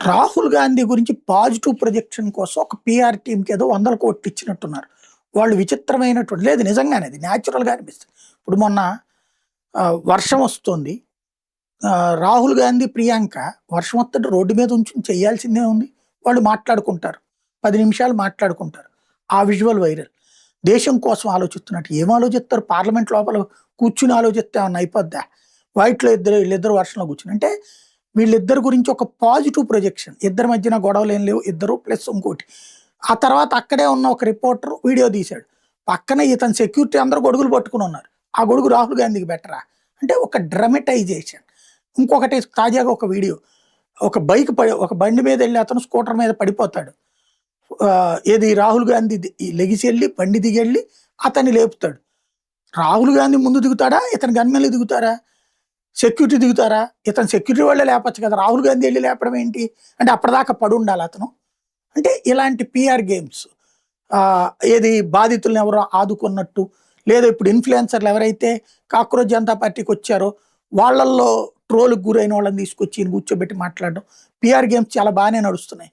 రాహుల్ గాంధీ గురించి positive projection కోసం ఒక పీఆర్ టీమ్‌కి ఏదో 100 కోట్లు ఇచ్చినట్టున్నారు. వాళ్ళు విచిత్రమైనటువంటి లేదు నిజంగానే అది న్యాచురల్‌గా అనిపిస్తుంది. ఇప్పుడు మొన్న వర్షం వస్తుంది. రాహుల్ గాంధీ, ప్రియాంక వర్షం వస్తుంటే రోడ్డు మీద ఉంచుని చేయాల్సిందే ఉంది. వాళ్ళు మాట్లాడుకుంటారు. 10 నిమిషాలు మాట్లాడుకుంటారు. ఆ విజువల్ వైరల్. దేశం కోసం ఆలోచిస్తున్నట్టు ఏం ఆలోచిస్తారు? పార్లమెంట్ లోపల కూర్చొని ఆలోచిస్తే ఏమన్నా అయిపోద్దా? వైట్‌లో వీళ్ళిద్దరు వర్షంలో కూర్చొని. అంటే వీళ్ళిద్దరి గురించి ఒక పాజిటివ్ ప్రొజెక్షన్. ఇద్దరి మధ్యన గొడవలేం లేవు. ఇద్దరు ప్లస్ ఇంకోటి. ఆ తర్వాత అక్కడే ఉన్న ఒక రిపోర్టర్ వీడియో తీశాడు. పక్కన ఇతని సెక్యూరిటీ అందరూ గొడుగులు పట్టుకొని ఉన్నారు. ఆ గొడుగు రాహుల్ గాంధీకి బెటరా? అంటే ఒక డ్రమటైజేషన్. ఇంకొకటి తాజాగా ఒక వీడియో. ఒక బండి మీద వెళ్ళి అతను స్కూటర్ మీద పడిపోతాడు. ఏది రాహుల్ గాంధీ లెగిసి వెళ్ళి బండి దిగెళ్ళి అతన్ని లేపుతాడు. రాహుల్ గాంధీ ముందు దిగుతాడా? ఇతని గన్మెన్లు దిగుతారా? సెక్యూరిటీ దిగుతారా? ఇతను సెక్యూరిటీ వాళ్ళే లేపచ్చు కదా! రాహుల్ గాంధీ వెళ్ళి లేపడం ఏంటి? అంటే అప్పటిదాకా పడుండాలి అతను. అంటే ఇలాంటి పీఆర్ గేమ్స్ ఏది బాధితులను ఎవరో ఆదుకున్నట్టు, లేదా ఇప్పుడు ఇన్‌ఫ్లుయెన్సర్‌లు ఎవరైతే కాక్రోచ్ జనతా పార్టీకి వచ్చారో వాళ్ళల్లో ట్రోల్‌కి గురైన వాళ్ళని తీసుకొచ్చి కూర్చోబెట్టి మాట్లాడడం. పీఆర్ గేమ్స్ చాలా బాగానే నడుస్తున్నాయి.